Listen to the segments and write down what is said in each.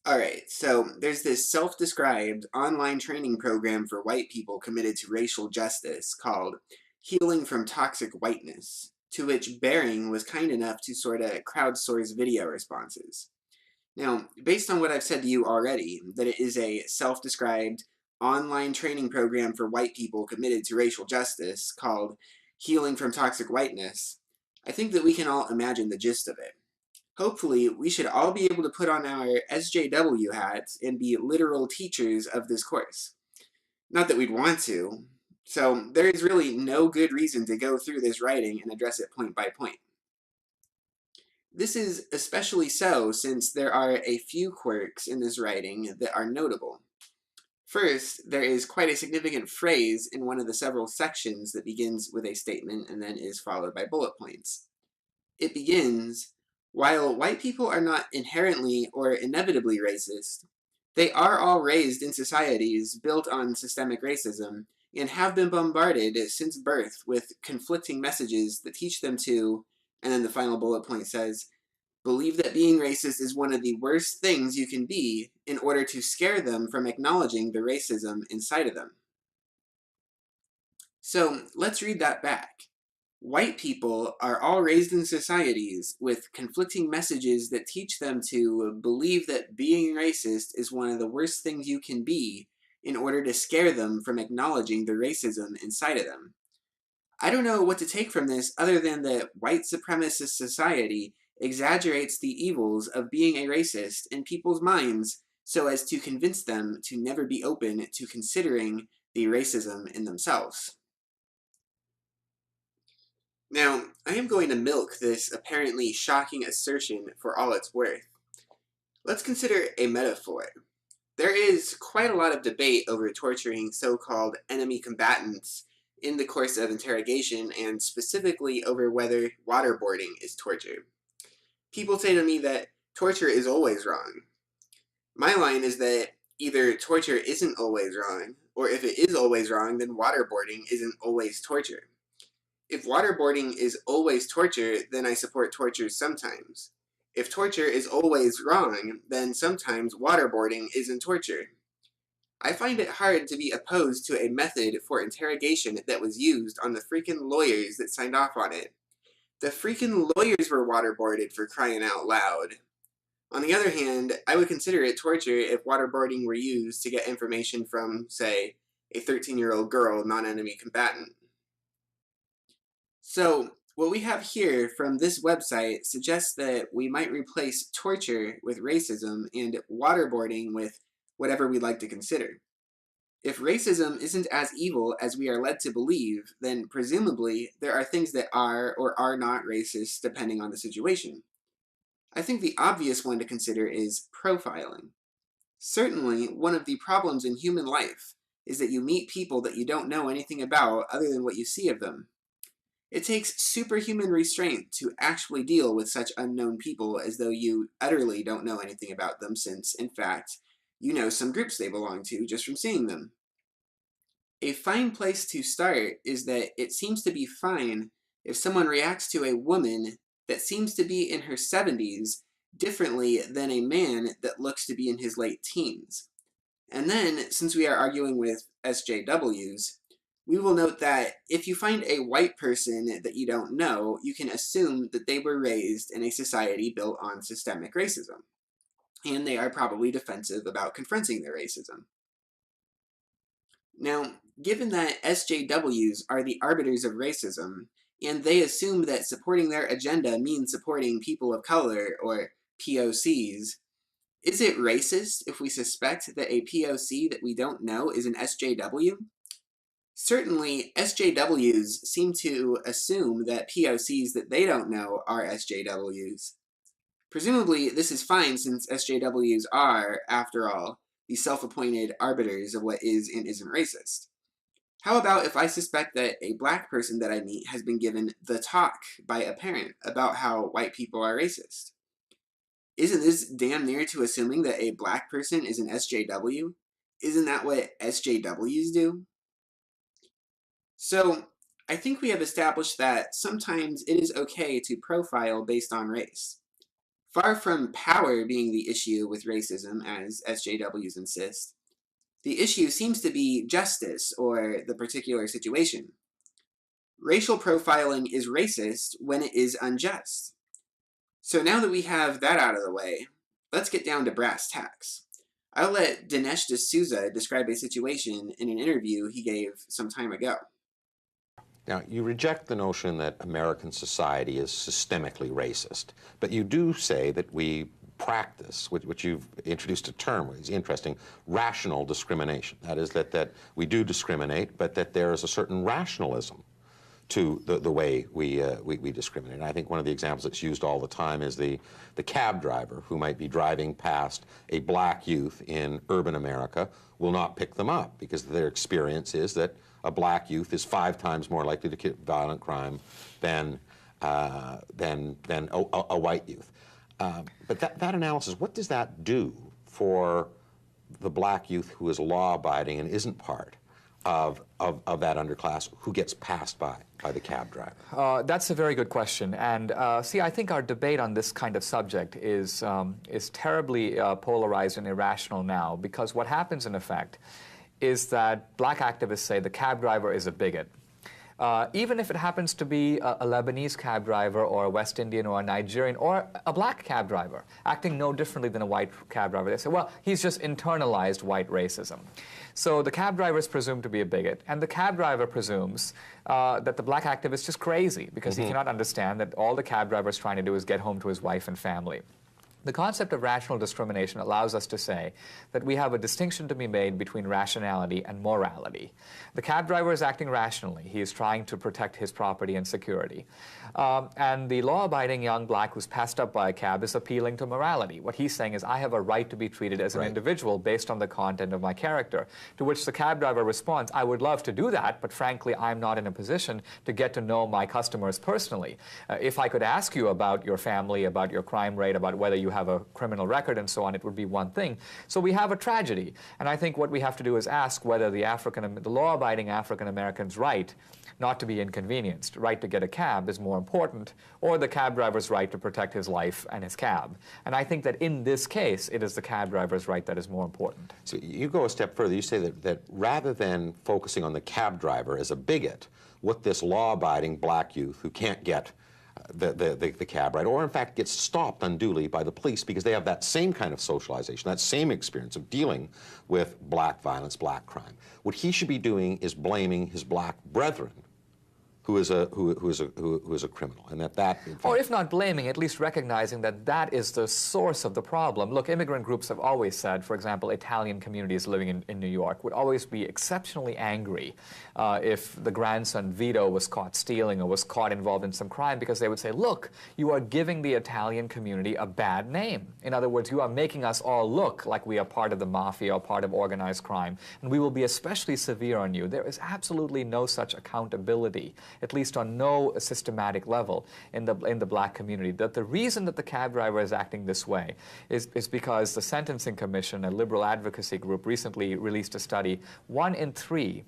Alright, so there's this self-described online training program for white people committed to racial justice called Healing from Toxic Whiteness, to which Bering was kind enough to sort of crowdsource video responses. Now, based on what I've said to you already, that it is a self-described online training program for white people committed to racial justice called Healing from Toxic Whiteness, I think that we can all imagine the gist of it. Hopefully, we should all be able to put on our SJW hats and be literal teachers of this course. Not that we'd want to. So, there is really no good reason to go through this writing and address it point by point. This is especially so since there are a few quirks in this writing that are notable. First, there is quite a significant phrase in one of the several sections that begins with a statement and then is followed by bullet points. It begins, while white people are not inherently or inevitably racist, they are all raised in societies built on systemic racism and have been bombarded since birth with conflicting messages that teach them to, and then the final bullet point says, believe that being racist is one of the worst things you can be in order to scare them from acknowledging the racism inside of them. So let's read that back. White people are all raised in societies with conflicting messages that teach them to believe that being racist is one of the worst things you can be in order to scare them from acknowledging the racism inside of them. I don't know what to take from this other than that white supremacist society exaggerates the evils of being a racist in people's minds so as to convince them to never be open to considering the racism in themselves. Now, I am going to milk this apparently shocking assertion for all it's worth. Let's consider a metaphor. There is quite a lot of debate over torturing so-called enemy combatants in the course of interrogation, and specifically over whether waterboarding is torture. People say to me that torture is always wrong. My line is that either torture isn't always wrong, or if it is always wrong, then waterboarding isn't always torture. If waterboarding is always torture, then I support torture sometimes. If torture is always wrong, then sometimes waterboarding isn't torture. I find it hard to be opposed to a method for interrogation that was used on the freaking lawyers that signed off on it. The freaking lawyers were waterboarded, for crying out loud. On the other hand, I would consider it torture if waterboarding were used to get information from, say, a 13-year-old girl non-enemy combatant. So, what we have here from this website suggests that we might replace torture with racism and waterboarding with whatever we'd like to consider. If racism isn't as evil as we are led to believe, then presumably there are things that are or are not racist depending on the situation. I think the obvious one to consider is profiling. Certainly, one of the problems in human life is that you meet people that you don't know anything about other than what you see of them. It takes superhuman restraint to actually deal with such unknown people as though you utterly don't know anything about them since, in fact, you know some groups they belong to just from seeing them. A fine place to start is that it seems to be fine if someone reacts to a woman that seems to be in her 70s differently than a man that looks to be in his late teens. And then, since we are arguing with SJWs, we will note that if you find a white person that you don't know, you can assume that they were raised in a society built on systemic racism, and they are probably defensive about confronting their racism. Now, given that SJWs are the arbiters of racism, and they assume that supporting their agenda means supporting people of color, or POCs, is it racist if we suspect that a POC that we don't know is an SJW? Certainly, SJWs seem to assume that POCs that they don't know are SJWs. Presumably, this is fine since SJWs are, after all, the self-appointed arbiters of what is and isn't racist. How about if I suspect that a black person that I meet has been given the talk by a parent about how white people are racist? Isn't this damn near to assuming that a black person is an SJW? Isn't that what SJWs do? So, I think we have established that sometimes it is okay to profile based on race. Far from power being the issue with racism, as SJWs insist, the issue seems to be justice or the particular situation. Racial profiling is racist when it is unjust. So now that we have that out of the way, let's get down to brass tacks. I'll let Dinesh D'Souza describe a situation in an interview he gave some time ago. Now, you reject the notion that American society is systemically racist, but you do say that we practice, which you've introduced a term, which is interesting, rational discrimination. That is that we do discriminate, but that there is a certain rationalism to the way we discriminate. And I think one of the examples that's used all the time is the cab driver who might be driving past a black youth in urban America will not pick them up because their experience is that a black youth is 5 times more likely to commit violent crime than a white youth. But that analysis, what does that do for the black youth who is law-abiding and isn't part of that underclass who gets passed by the cab driver? That's a very good question. And see, I think our debate on this kind of subject is terribly polarized and irrational now, because what happens in effect is that black activists say the cab driver is a bigot. Even if it happens to be a Lebanese cab driver or a West Indian or a Nigerian or a black cab driver, acting no differently than a white cab driver, they say, well, he's just internalized white racism. So the cab driver is presumed to be a bigot, and the cab driver presumes that the black activist is just crazy because he cannot understand that all the cab driver is trying to do is get home to his wife and family. The concept of rational discrimination allows us to say that we have a distinction to be made between rationality and morality. The cab driver is acting rationally. He is trying to protect his property and security. And the law-abiding young black who's passed up by a cab is appealing to morality. What he's saying is, I have a right to be treated as an individual based on the content of my character. To which the cab driver responds, I would love to do that, but frankly, I'm not in a position to get to know my customers personally. If I could ask you about your family, about your crime rate, about whether you have a criminal record and so on, it would be one thing. So we have a tragedy. And I think what we have to do is ask whether the law-abiding African-American's right not to be inconvenienced, right to get a cab is more important, or the cab driver's right to protect his life and his cab. And I think that in this case, it is the cab driver's right that is more important. So you go a step further. You say that rather than focusing on the cab driver as a bigot, what this law-abiding black youth who can't get the cab ride, or in fact gets stopped unduly by the police because they have that same kind of socialization, that same experience of dealing with black violence, black crime. What he should be doing is blaming his black brethren who is a criminal, and that in fact, or if not blaming, at least recognizing that that is the source of the problem. Look, immigrant groups have always said, for example, Italian communities living in New York would always be exceptionally angry if the grandson Vito was caught stealing or was caught involved in some crime, because they would say, look, you are giving the Italian community a bad name. In other words, you are making us all look like we are part of the mafia or part of organized crime, and we will be especially severe on you. There is absolutely no such accountability, at least on no systematic level in the black community. That the reason that the cab driver is acting this way is because the Sentencing Commission, a liberal advocacy group, recently released a study. 1 in 3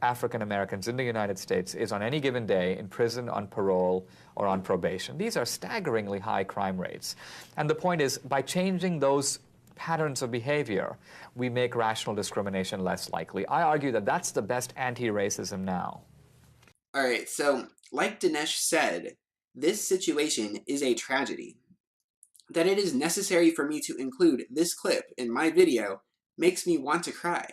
African Americans in the United States is on any given day in prison, on parole, or on probation. These are staggeringly high crime rates. And the point is, by changing those patterns of behavior, we make rational discrimination less likely. I argue that that's the best anti-racism now. All right, so like Dinesh said, this situation is a tragedy. That it is necessary for me to include this clip in my video makes me want to cry.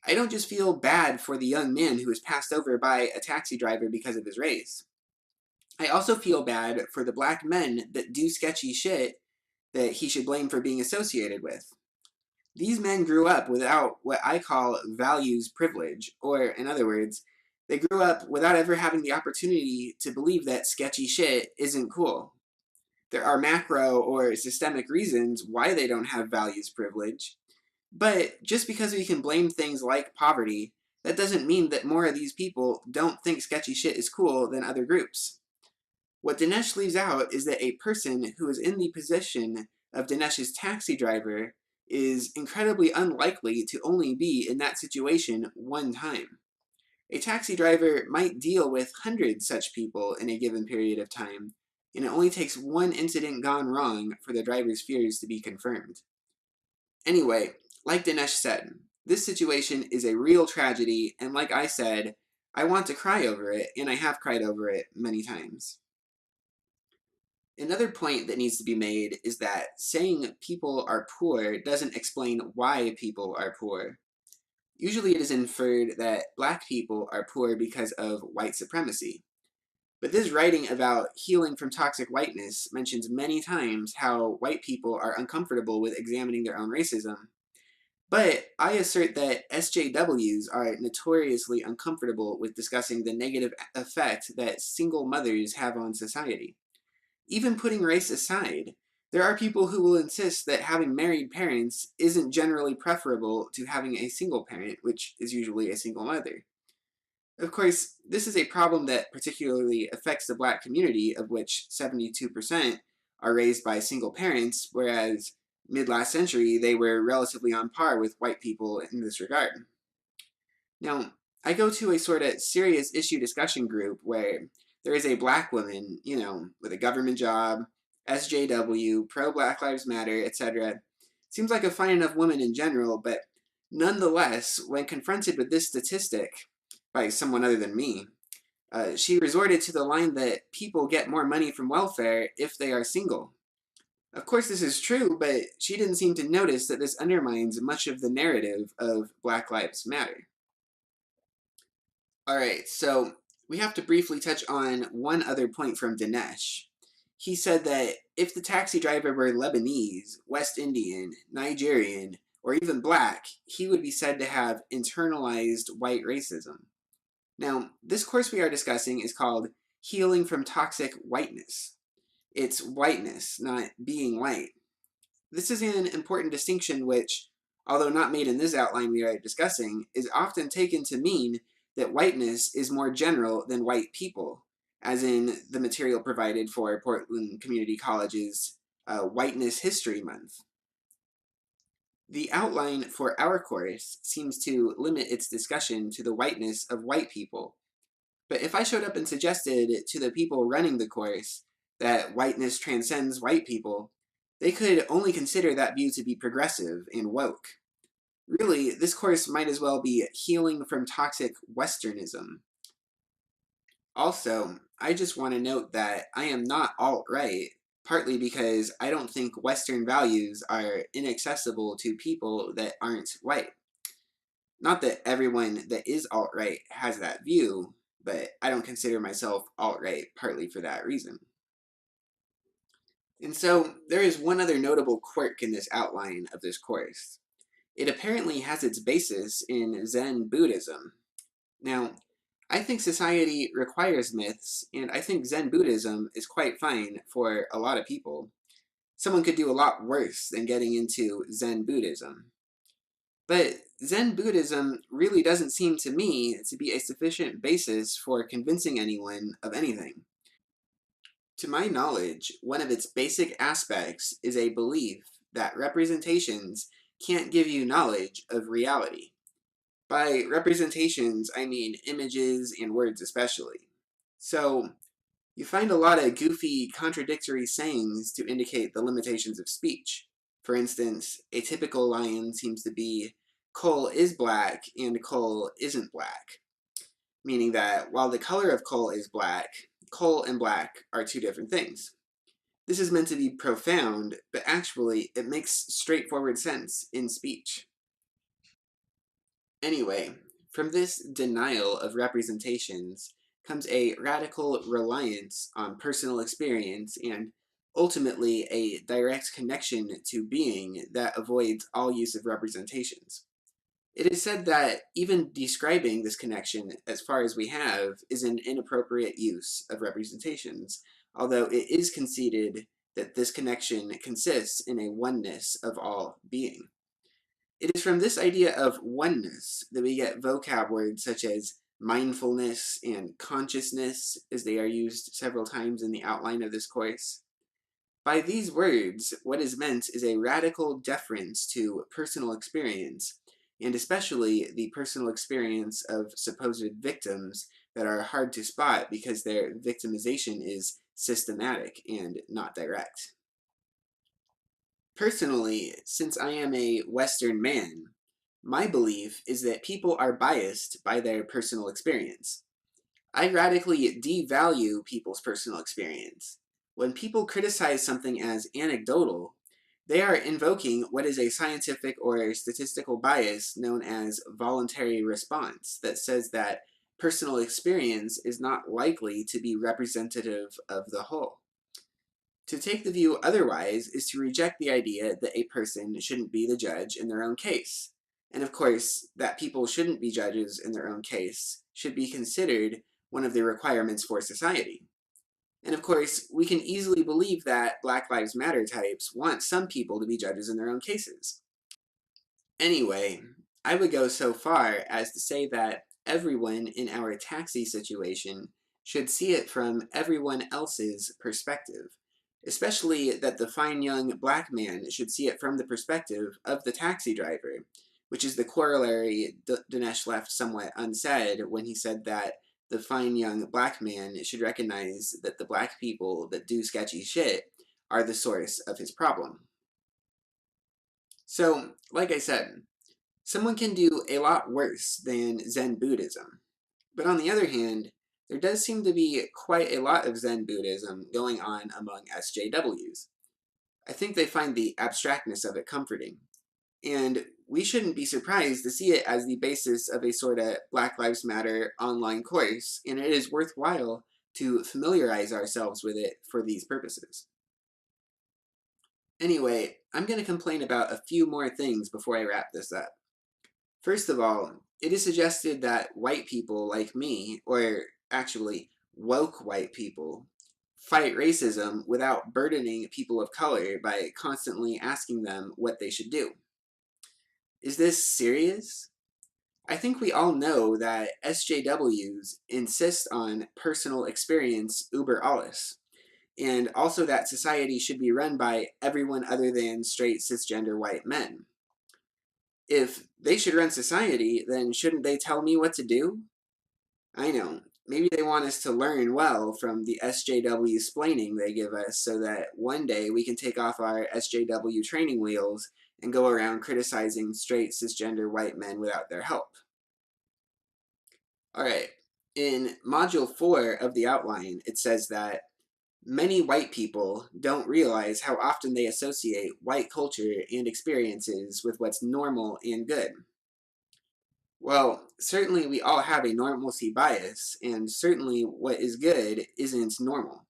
I don't just feel bad for the young man who was passed over by a taxi driver because of his race. I also feel bad for the black men that do sketchy shit that he should blame for being associated with. These men grew up without what I call values privilege, or in other words, they grew up without ever having the opportunity to believe that sketchy shit isn't cool. There are macro or systemic reasons why they don't have values privilege, but just because we can blame things like poverty, that doesn't mean that more of these people don't think sketchy shit is cool than other groups. What Dinesh leaves out is that a person who is in the position of Dinesh's taxi driver is incredibly unlikely to only be in that situation one time. A taxi driver might deal with hundreds such people in a given period of time, and it only takes one incident gone wrong for the driver's fears to be confirmed. Anyway, like Dinesh said, this situation is a real tragedy, and like I said, I want to cry over it, and I have cried over it many times. Another point that needs to be made is that saying people are poor doesn't explain why people are poor. Usually it is inferred that black people are poor because of white supremacy. But this writing about healing from toxic whiteness mentions many times how white people are uncomfortable with examining their own racism. But I assert that SJWs are notoriously uncomfortable with discussing the negative effect that single mothers have on society. Even putting race aside, there are people who will insist that having married parents isn't generally preferable to having a single parent, which is usually a single mother. Of course, this is a problem that particularly affects the black community, of which 72% are raised by single parents, whereas mid last century they were relatively on par with white people in this regard. Now, I go to a sort of serious issue discussion group where there is a black woman, with a government job, SJW, pro Black Lives Matter, etc. Seems like a fine enough woman in general, but nonetheless, when confronted with this statistic by someone other than me, she resorted to the line that people get more money from welfare if they are single. Of course, this is true, but she didn't seem to notice that this undermines much of the narrative of Black Lives Matter. Alright, so we have to briefly touch on one other point from Dinesh. He said that if the taxi driver were Lebanese, West Indian, Nigerian, or even black, he would be said to have internalized white racism. Now, this course we are discussing is called Healing from Toxic Whiteness. It's whiteness, not being white. This is an important distinction which, although not made in this outline we are discussing, is often taken to mean that whiteness is more general than white people, as in the material provided for Portland Community College's Whiteness History Month. The outline for our course seems to limit its discussion to the whiteness of white people, but if I showed up and suggested to the people running the course that whiteness transcends white people, they could only consider that view to be progressive and woke. Really, this course might as well be healing from toxic Westernism. Also, I just want to note that I am not alt-right, partly because I don't think Western values are inaccessible to people that aren't white. Not that everyone that is alt-right has that view, but I don't consider myself alt-right partly for that reason. And so, there is one other notable quirk in this outline of this course. It apparently has its basis in Zen Buddhism. Now, I think society requires myths, and I think Zen Buddhism is quite fine for a lot of people. Someone could do a lot worse than getting into Zen Buddhism. But Zen Buddhism really doesn't seem to me to be a sufficient basis for convincing anyone of anything. To my knowledge, one of its basic aspects is a belief that representations can't give you knowledge of reality. By representations, I mean images and words especially. So, you find a lot of goofy, contradictory sayings to indicate the limitations of speech. For instance, a typical line seems to be, coal is black and coal isn't black, meaning that while the color of coal is black, coal and black are two different things. This is meant to be profound, but actually it makes straightforward sense in speech. Anyway, from this denial of representations comes a radical reliance on personal experience and ultimately a direct connection to being that avoids all use of representations. It is said that even describing this connection as far as we have is an inappropriate use of representations, although it is conceded that this connection consists in a oneness of all being. It is from this idea of oneness that we get vocab words such as mindfulness and consciousness, as they are used several times in the outline of this course. By these words, what is meant is a radical deference to personal experience, and especially the personal experience of supposed victims that are hard to spot because their victimization is systematic and not direct. Personally, since I am a Western man, my belief is that people are biased by their personal experience. I radically devalue people's personal experience. When people criticize something as anecdotal, they are invoking what is a scientific or statistical bias known as voluntary response that says that personal experience is not likely to be representative of the whole. To take the view otherwise is to reject the idea that a person shouldn't be the judge in their own case. And of course, that people shouldn't be judges in their own case should be considered one of the requirements for society. And of course, we can easily believe that Black Lives Matter types want some people to be judges in their own cases. Anyway, I would go so far as to say that everyone in our taxi situation should see it from everyone else's perspective, especially that the fine young black man should see it from the perspective of the taxi driver, which is the corollary Dinesh left somewhat unsaid when he said that the fine young black man should recognize that the black people that do sketchy shit are the source of his problem. So, like I said, someone can do a lot worse than Zen Buddhism. But on the other hand, there does seem to be quite a lot of Zen Buddhism going on among SJWs. I think they find the abstractness of it comforting. And we shouldn't be surprised to see it as the basis of a sort of Black Lives Matter online course, and it is worthwhile to familiarize ourselves with it for these purposes. Anyway, I'm going to complain about a few more things before I wrap this up. First of all, it is suggested that white people like me, or actually woke white people, fight racism without burdening people of color by constantly asking them what they should do. Is this serious? I think we all know that SJWs insist on personal experience über alles, and also that society should be run by everyone other than straight cisgender white men. If they should run society, then shouldn't they tell me what to do? I know, maybe they want us to learn well from the SJW splaining they give us so that one day we can take off our SJW training wheels and go around criticizing straight cisgender white men without their help. Alright, in Module 4 of the outline, it says that many white people don't realize how often they associate white culture and experiences with what's normal and good. Well, certainly we all have a normalcy bias, and certainly what is good isn't normal,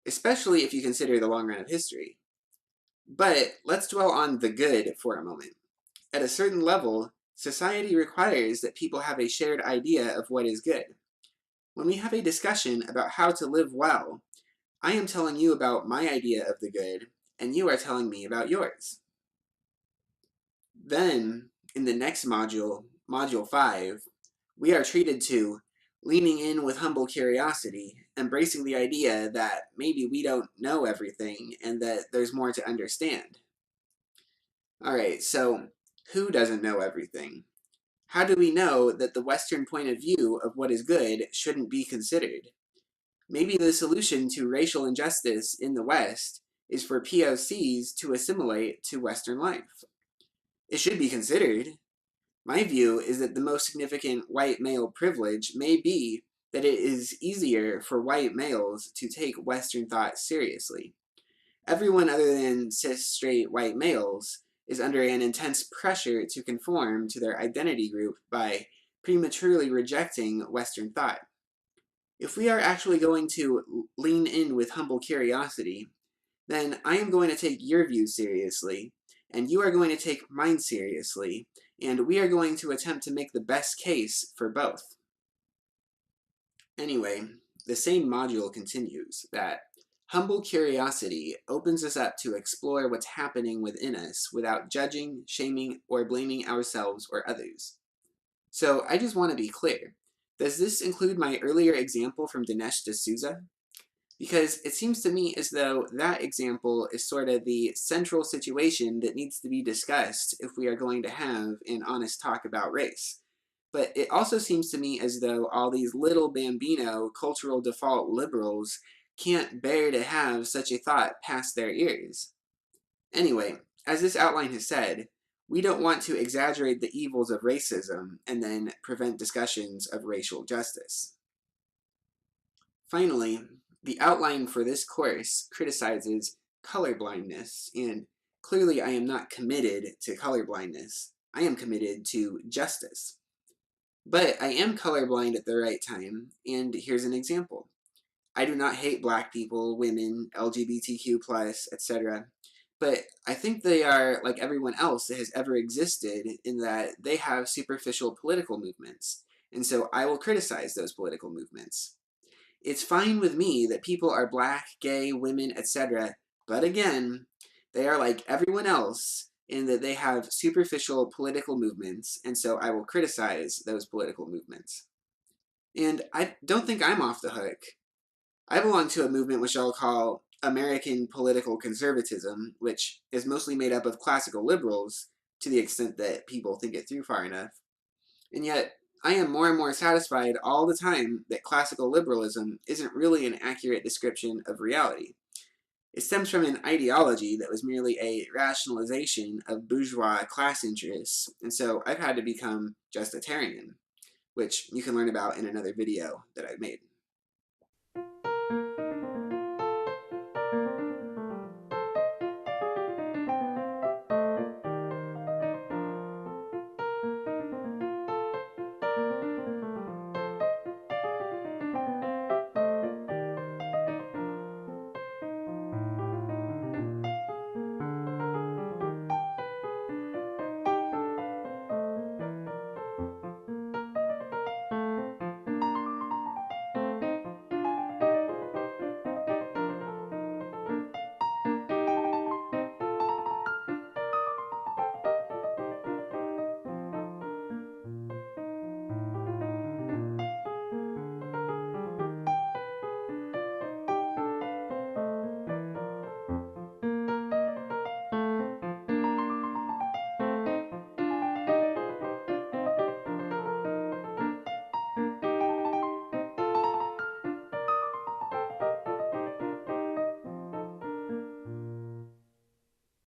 especially if you consider the long run of history. But let's dwell on the good for a moment. At a certain level, society requires that people have a shared idea of what is good. When we have a discussion about how to live well, I am telling you about my idea of the good, and you are telling me about yours. Then, in the next module, Module 5, we are treated to leaning in with humble curiosity, embracing the idea that maybe we don't know everything and that there's more to understand. Alright, so who doesn't know everything? How do we know that the Western point of view of what is good shouldn't be considered? Maybe the solution to racial injustice in the West is for POCs to assimilate to Western life. It should be considered. My view is that the most significant white male privilege may be that it is easier for white males to take Western thought seriously. Everyone other than cis straight white males is under an intense pressure to conform to their identity group by prematurely rejecting Western thought. If we are actually going to lean in with humble curiosity, then I am going to take your view seriously, and you are going to take mine seriously, and we are going to attempt to make the best case for both. Anyway, the same module continues that humble curiosity opens us up to explore what's happening within us without judging, shaming, or blaming ourselves or others. So I just want to be clear. Does this include my earlier example from Dinesh D'Souza? Because it seems to me as though that example is sort of the central situation that needs to be discussed if we are going to have an honest talk about race. But it also seems to me as though all these little bambino cultural default liberals can't bear to have such a thought pass their ears. Anyway, as this outline has said, we don't want to exaggerate the evils of racism and then prevent discussions of racial justice. Finally, the outline for this course criticizes colorblindness, and clearly I am not committed to colorblindness. I am committed to justice. But I am colorblind at the right time, and here's an example. I do not hate black people, women, LGBTQ+, etc. But I think they are like everyone else that has ever existed in that they have superficial political movements, and so I will criticize those political movements. It's fine with me that people are black, gay, women, etc., but again, they are like everyone else in that they have superficial political movements, and so I will criticize those political movements. And I don't think I'm off the hook. I belong to a movement which I'll call American political conservatism, which is mostly made up of classical liberals to the extent that people think it through far enough. And yet, I am more and more satisfied all the time that classical liberalism isn't really an accurate description of reality. It stems from an ideology that was merely a rationalization of bourgeois class interests, and so I've had to become justitarian, which you can learn about in another video that I've made.